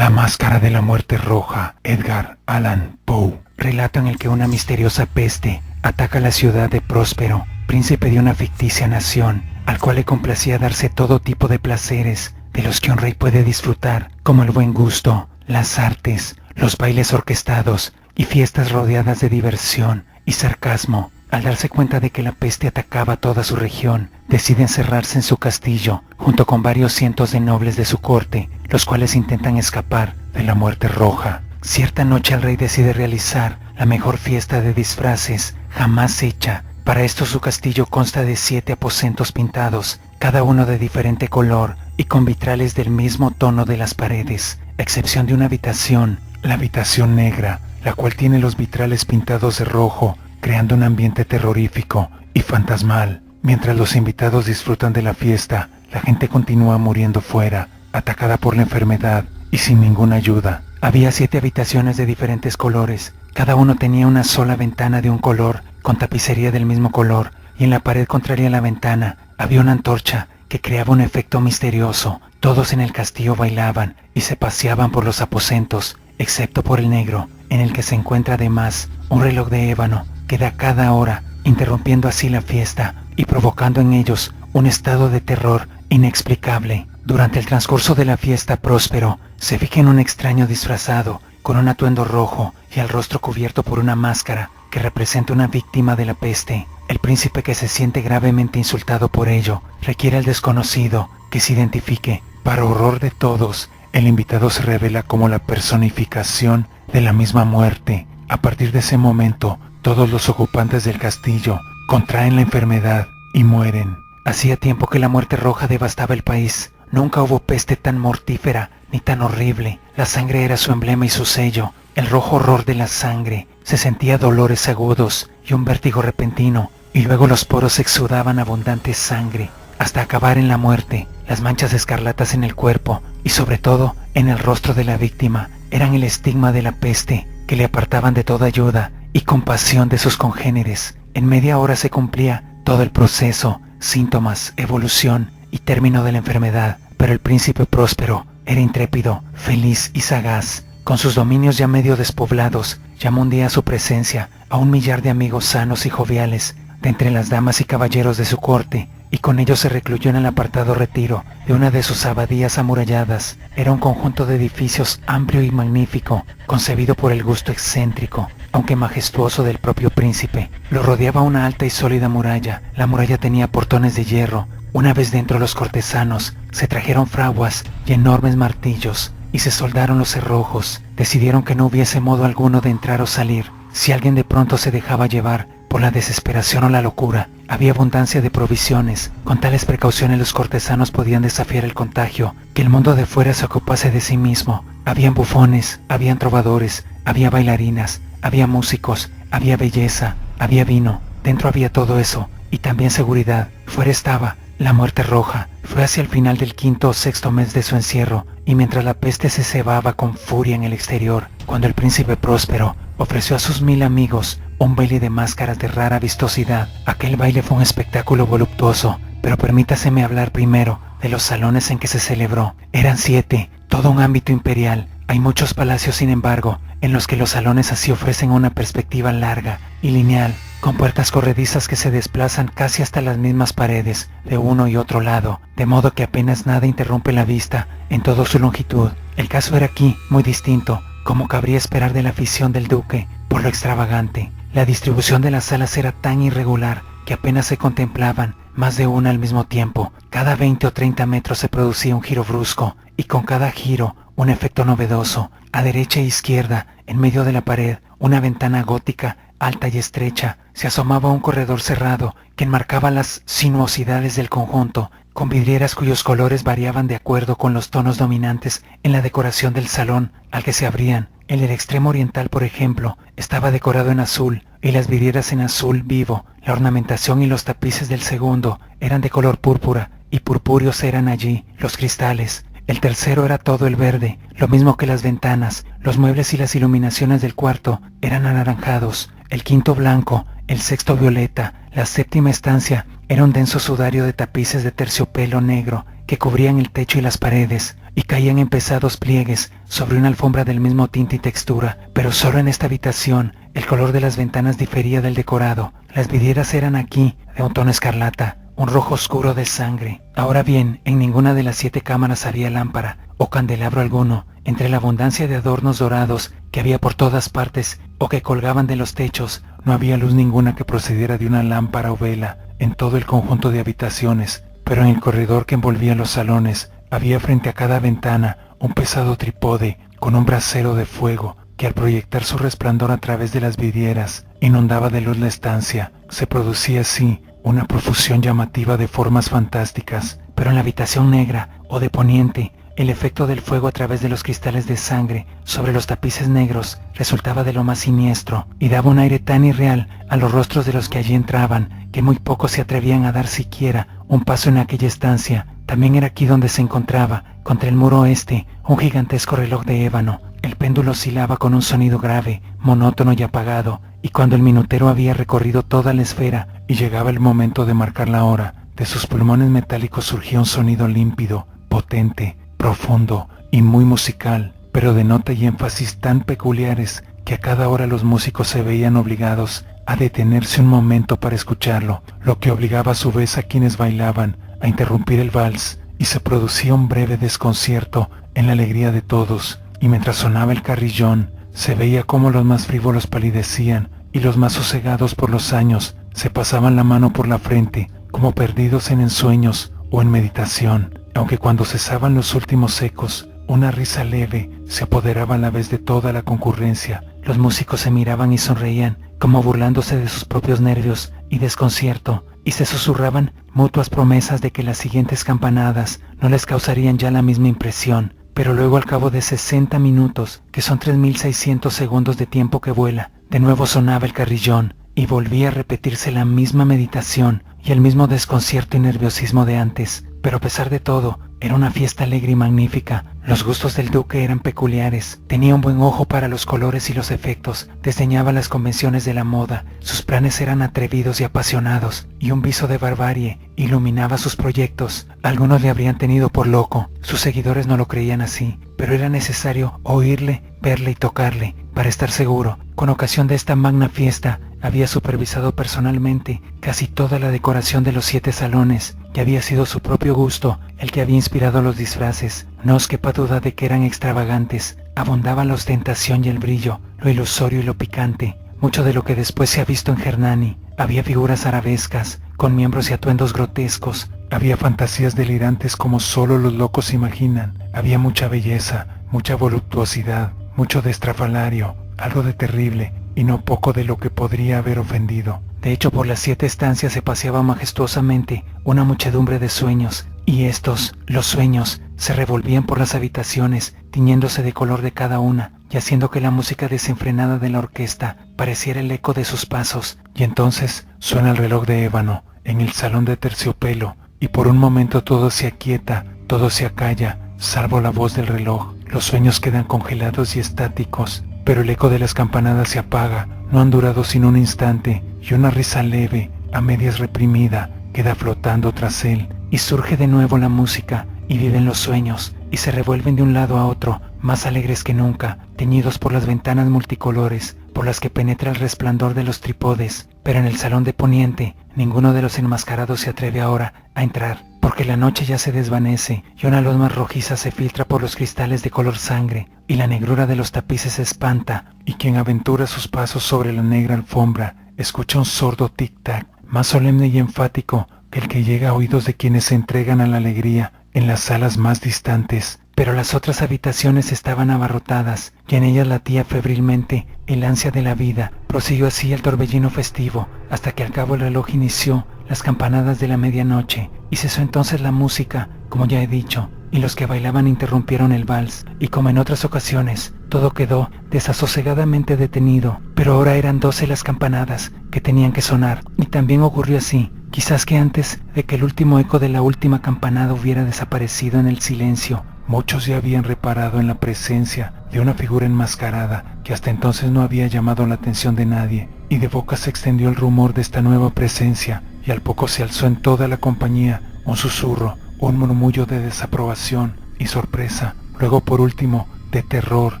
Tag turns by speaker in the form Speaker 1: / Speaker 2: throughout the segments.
Speaker 1: La máscara de la muerte roja, Edgar Allan Poe. Relato en el que una misteriosa peste ataca la ciudad de Próspero, príncipe de una ficticia nación, al cual le complacía darse todo tipo de placeres, de los que un rey puede disfrutar, como el buen gusto, las artes, los bailes orquestados y fiestas rodeadas de diversión y sarcasmo. Al darse cuenta de que la peste atacaba toda su región, decide encerrarse en su castillo, junto con varios cientos de nobles de su corte, los cuales intentan escapar de la muerte roja. Cierta noche el rey decide realizar la mejor fiesta de disfraces jamás hecha. Para esto su castillo consta de 7 aposentos pintados, cada uno de diferente color y con vitrales del mismo tono de las paredes, a excepción de una habitación, la habitación negra, la cual tiene los vitrales pintados de rojo, creando un ambiente terrorífico y fantasmal. Mientras los invitados disfrutan de la fiesta, la gente continúa muriendo fuera, atacada por la enfermedad y sin ninguna ayuda. Había 7 habitaciones de diferentes colores, cada uno tenía una sola ventana de un color, con tapicería del mismo color, y en la pared contraria a la ventana había una antorcha que creaba un efecto misterioso. Todos en el castillo bailaban y se paseaban por los aposentos, excepto por el negro, en el que se encuentra además un reloj de ébano que da cada hora, interrumpiendo así la fiesta y provocando en ellos un estado de terror inexplicable. Durante el transcurso de la fiesta Próspero se fija en un extraño disfrazado, con un atuendo rojo y el rostro cubierto por una máscara que representa una víctima de la peste. El príncipe, que se siente gravemente insultado por ello, requiere al desconocido que se identifique. Para horror de todos, el invitado se revela como la personificación de la misma muerte. A partir de ese momento, todos los ocupantes del castillo contraen la enfermedad y mueren. Hacía tiempo que la muerte roja devastaba el país. Nunca hubo peste tan mortífera ni tan horrible. La sangre era su emblema y su sello. El rojo horror de la sangre. Se sentía dolores agudos y un vértigo repentino, y luego los poros exudaban abundante sangre, hasta acabar en la muerte. Las manchas escarlatas en el cuerpo y sobre todo en el rostro de la víctima eran el estigma de la peste, que le apartaban de toda ayuda y compasión de sus congéneres. En media hora se cumplía todo el proceso, síntomas, evolución y término de la enfermedad, pero el príncipe Próspero era intrépido, feliz y sagaz. Con sus dominios ya medio despoblados, llamó un día a su presencia a 1 millar de amigos sanos y joviales de entre las damas y caballeros de su corte, y con ellos se recluyó en el apartado retiro de una de sus abadías amuralladas. Era un conjunto de edificios amplio y magnífico, concebido por el gusto excéntrico, aunque majestuoso, del propio príncipe. Lo rodeaba una alta y sólida muralla. La muralla tenía portones de hierro. Una vez dentro, los cortesanos se trajeron fraguas y enormes martillos y se soldaron los cerrojos. Decidieron que no hubiese modo alguno de entrar o salir. Si alguien de pronto se dejaba llevar por la desesperación o la locura, había abundancia de provisiones. Con tales precauciones los cortesanos podían desafiar el contagio, que el mundo de fuera se ocupase de sí mismo. Habían bufones, habían trovadores, había bailarinas, había músicos, había belleza, había vino. Dentro había todo eso, y también seguridad. Fuera estaba la muerte roja. Fue hacia el final del 5º o 6º mes de su encierro, y mientras la peste se cebaba con furia en el exterior, cuando el príncipe Próspero ofreció a sus 1000 amigos un baile de máscaras de rara vistosidad. Aquel baile fue un espectáculo voluptuoso, pero permítaseme hablar primero de los salones en que se celebró. Eran 7, todo un ámbito imperial. Hay muchos palacios, sin embargo, en los que los salones así ofrecen una perspectiva larga y lineal, con puertas corredizas que se desplazan casi hasta las mismas paredes de uno y otro lado, de modo que apenas nada interrumpe la vista en toda su longitud. El caso era aquí muy distinto, como cabría esperar de la afición del duque por lo extravagante. La distribución de las salas era tan irregular que apenas se contemplaban más de una al mismo tiempo. Cada 20 o 30 metros se producía un giro brusco, y con cada giro un efecto novedoso. A derecha e izquierda, en medio de la pared, una ventana gótica, alta y estrecha, se asomaba un corredor cerrado que enmarcaba las sinuosidades del conjunto, con vidrieras cuyos colores variaban de acuerdo con los tonos dominantes en la decoración del salón al que se abrían. El del extremo oriental, por ejemplo, estaba decorado en azul, y las vidrieras en azul vivo. La ornamentación y los tapices del segundo eran de color púrpura, y purpúreos eran allí los cristales. El tercero era todo el verde, lo mismo que las ventanas. Los muebles y las iluminaciones del cuarto eran anaranjados, el 5º blanco, el 6º violeta. La 7ª estancia era un denso sudario de tapices de terciopelo negro que cubrían el techo y las paredes. y caían en pesados pliegues sobre una alfombra del mismo tinte y textura, pero solo en esta habitación el color de las ventanas difería del decorado. Las vidrieras eran aquí de un tono escarlata, un rojo oscuro de sangre. Ahora bien, en ninguna de las 7 cámaras había lámpara o candelabro alguno. Entre la abundancia de adornos dorados que había por todas partes o que colgaban de los techos, no había luz ninguna que procediera de una lámpara o vela en todo el conjunto de habitaciones, pero en el corredor que envolvía los salones había frente a cada ventana un pesado trípode con un brasero de fuego que al proyectar su resplandor a través de las vidrieras inundaba de luz la estancia. Se producía así una profusión llamativa de formas fantásticas, pero en la habitación negra o de poniente, el efecto del fuego a través de los cristales de sangre sobre los tapices negros resultaba de lo más siniestro y daba un aire tan irreal a los rostros de los que allí entraban que muy pocos se atrevían a dar siquiera un paso en aquella estancia. También era aquí donde se encontraba, contra el muro oeste, un gigantesco reloj de ébano. El péndulo oscilaba con un sonido grave, monótono y apagado, y cuando el minutero había recorrido toda la esfera y llegaba el momento de marcar la hora, de sus pulmones metálicos surgía un sonido límpido, potente, profundo y muy musical, pero de nota y énfasis tan peculiares que a cada hora los músicos se veían obligados a detenerse un momento para escucharlo, lo que obligaba a su vez a quienes bailaban a interrumpir el vals, y se producía un breve desconcierto en la alegría de todos, y mientras sonaba el carrillón, se veía cómo los más frívolos palidecían y los más sosegados por los años se pasaban la mano por la frente, como perdidos en ensueños o en meditación, aunque cuando cesaban los últimos ecos, una risa leve se apoderaba a la vez de toda la concurrencia. Los músicos se miraban y sonreían, como burlándose de sus propios nervios y desconcierto, y se susurraban mutuas promesas de que las siguientes campanadas no les causarían ya la misma impresión. Pero luego, al cabo de 60 minutos, que son 3600 segundos de tiempo que vuela, de nuevo sonaba el carrillón y volvía a repetirse la misma meditación y el mismo desconcierto y nerviosismo de antes. Pero a pesar de todo, era una fiesta alegre y magnífica. Los gustos del duque eran peculiares. Tenía un buen ojo para los colores y los efectos. Desdeñaba las convenciones de la moda. Sus planes eran atrevidos y apasionados, y un viso de barbarie iluminaba sus proyectos. Algunos le habrían tenido por loco. Sus seguidores no lo creían así, pero era necesario oírle, verle y tocarle para estar seguro. Con ocasión de esta magna fiesta, había supervisado personalmente casi toda la decoración de los 7 salones, y había sido su propio gusto el que había inspirado los disfraces. No os quepa duda de que eran extravagantes. Abundaba la ostentación y el brillo, lo ilusorio y lo picante, mucho de lo que después se ha visto en Hernani. Había figuras arabescas, con miembros y atuendos grotescos. Había fantasías delirantes como solo los locos imaginan. Había mucha belleza, mucha voluptuosidad, mucho de estrafalario, algo de terrible, y no poco de lo que podría haber ofendido. De hecho, por las 7 estancias se paseaba majestuosamente una muchedumbre de sueños, y estos, los sueños, se revolvían por las habitaciones, tiñéndose de color de cada una, y haciendo que la música desenfrenada de la orquesta pareciera el eco de sus pasos. Y entonces suena el reloj de ébano en el salón de terciopelo, y por un momento todo se aquieta, todo se acalla, salvo la voz del reloj. Los sueños quedan congelados y estáticos, pero el eco de las campanadas se apaga. No han durado sino un instante, y una risa leve, a medias reprimida, queda flotando tras él, y surge de nuevo la música, y viven los sueños, y se revuelven de un lado a otro, más alegres que nunca, teñidos por las ventanas multicolores, por las que penetra el resplandor de los trípodes. Pero en el salón de poniente, ninguno de los enmascarados se atreve ahora a entrar, porque la noche ya se desvanece, y una luz más rojiza se filtra por los cristales de color sangre, y la negrura de los tapices se espanta, y quien aventura sus pasos sobre la negra alfombra, escucha un sordo tic-tac, más solemne y enfático que el que llega a oídos de quienes se entregan a la alegría en las salas más distantes. Pero las otras habitaciones estaban abarrotadas, y en ellas latía febrilmente el ansia de la vida. Prosiguió así el torbellino festivo, hasta que al cabo el reloj inició las campanadas de la medianoche, y cesó entonces la música, como ya he dicho, y los que bailaban interrumpieron el vals, y como en otras ocasiones, todo quedó desasosegadamente detenido. Pero ahora eran 12 las campanadas que tenían que sonar, y también ocurrió así, quizás que antes de que el último eco de la última campanada hubiera desaparecido en el silencio, muchos ya habían reparado en la presencia de una figura enmascarada que hasta entonces no había llamado la atención de nadie, y de boca se extendió el rumor de esta nueva presencia, y al poco se alzó en toda la compañía un susurro, un murmullo de desaprobación y sorpresa, luego por último de terror,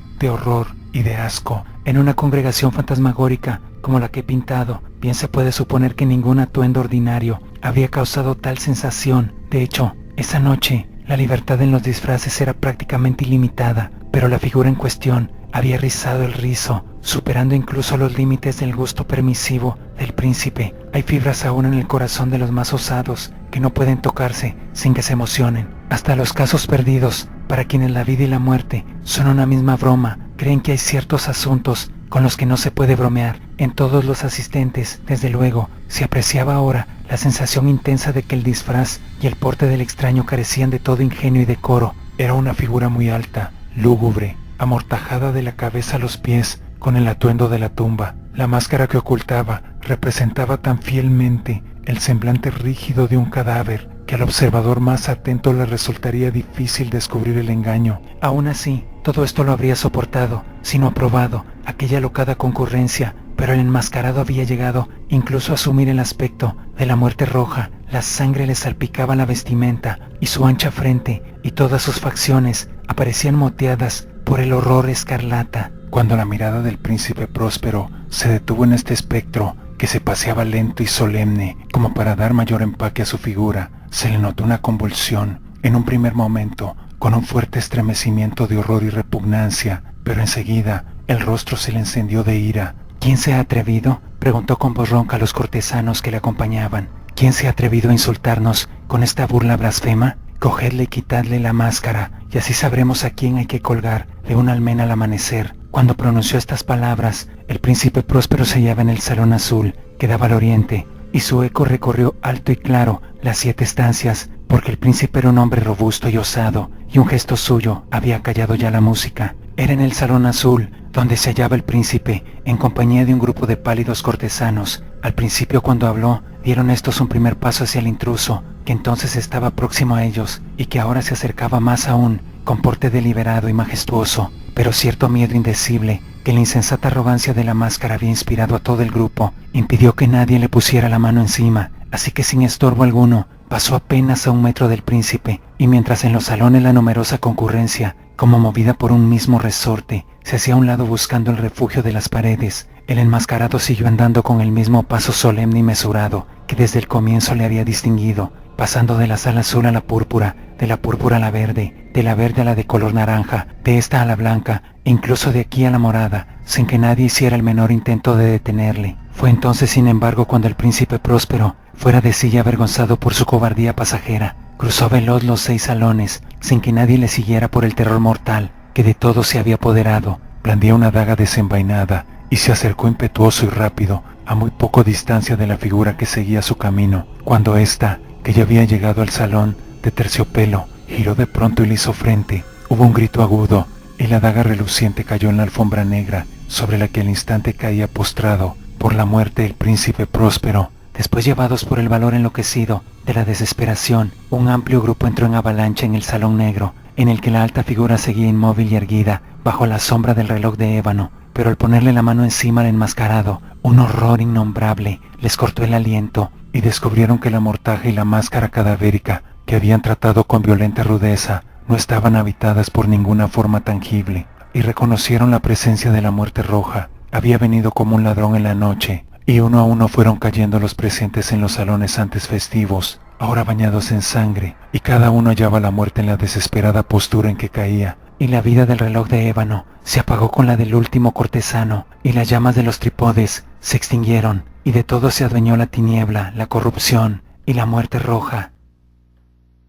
Speaker 1: de horror y de asco. En una congregación fantasmagórica como la que he pintado, bien se puede suponer que ningún atuendo ordinario habría causado tal sensación. De hecho, esa noche la libertad en los disfraces era prácticamente ilimitada, pero la figura en cuestión había rizado el rizo, superando incluso los límites del gusto permisivo del príncipe. Hay fibras aún en el corazón de los más osados que no pueden tocarse sin que se emocionen. Hasta los casos perdidos, para quienes la vida y la muerte son una misma broma, creen que hay ciertos asuntos con los que no se puede bromear. En todos los asistentes, desde luego, se apreciaba ahora la sensación intensa de que el disfraz y el porte del extraño carecían de todo ingenio y decoro. Era una figura muy alta, lúgubre, amortajada de la cabeza a los pies, con el atuendo de la tumba. La máscara que ocultaba representaba tan fielmente el semblante rígido de un cadáver que al observador más atento le resultaría difícil descubrir el engaño. Aún así, todo esto lo habría soportado, si no aprobado, aquella alocada concurrencia, pero el enmascarado había llegado incluso a asumir el aspecto de la muerte roja. La sangre le salpicaba la vestimenta y su ancha frente y todas sus facciones aparecían moteadas por el horror escarlata. Cuando la mirada del príncipe Próspero se detuvo en este espectro que se paseaba lento y solemne, como para dar mayor empaque a su figura, se le notó una convulsión. En un primer momento, con un fuerte estremecimiento de horror y repugnancia, pero enseguida el rostro se le encendió de ira. ¿Quién se ha atrevido?, preguntó con voz ronca a los cortesanos que le acompañaban. ¿Quién se ha atrevido a insultarnos con esta burla blasfema? Cogedle y quitadle la máscara, y así sabremos a quién hay que colgar de una almena al amanecer. Cuando pronunció estas palabras, el príncipe Próspero se hallaba en el salón azul que daba al oriente, y su eco recorrió alto y claro las 7 estancias, porque el príncipe era un hombre robusto y osado, y un gesto suyo había callado ya la música. Era en el salón azul donde se hallaba el príncipe, en compañía de un grupo de pálidos cortesanos. Al principio, cuando habló, dieron estos un primer paso hacia el intruso, que entonces estaba próximo a ellos, y que ahora se acercaba más aún, con porte deliberado y majestuoso, pero cierto miedo indecible, que la insensata arrogancia de la máscara había inspirado a todo el grupo, impidió que nadie le pusiera la mano encima, así que sin estorbo alguno, pasó apenas a 1 metro del príncipe, y mientras en los salones la numerosa concurrencia, como movida por un mismo resorte, se hacía a un lado buscando el refugio de las paredes, el enmascarado siguió andando con el mismo paso solemne y mesurado que desde el comienzo le había distinguido, pasando de la sala azul a la púrpura, de la púrpura a la verde, de la verde a la de color naranja, de esta a la blanca, e incluso de aquí a la morada, sin que nadie hiciera el menor intento de detenerle. Fue entonces, sin embargo, cuando el príncipe Próspero, fuera de sí y avergonzado por su cobardía pasajera, cruzó veloz los 6 salones, sin que nadie le siguiera por el terror mortal que de todo se había apoderado. Blandía una daga desenvainada y se acercó impetuoso y rápido a muy poco distancia de la figura que seguía su camino, cuando ésta, que ya había llegado al salón de terciopelo, giró de pronto y le hizo frente. Hubo un grito agudo y la daga reluciente cayó en la alfombra negra, sobre la que al instante caía postrado por la muerte el príncipe Próspero. Después, llevados por el valor enloquecido de la desesperación, un amplio grupo entró en avalancha en el salón negro, en el que la alta figura seguía inmóvil y erguida bajo la sombra del reloj de ébano, pero al ponerle la mano encima al enmascarado, un horror innombrable les cortó el aliento y descubrieron que la mortaja y la máscara cadavérica, que habían tratado con violenta rudeza, no estaban habitadas por ninguna forma tangible, y reconocieron la presencia de la muerte roja. Había venido como un ladrón en la noche, y uno a uno fueron cayendo los presentes en los salones antes festivos, ahora bañados en sangre, y cada uno hallaba la muerte en la desesperada postura en que caía. Y la vida del reloj de ébano se apagó con la del último cortesano, y las llamas de los trípodes se extinguieron, y de todo se adueñó la tiniebla, la corrupción y la muerte roja.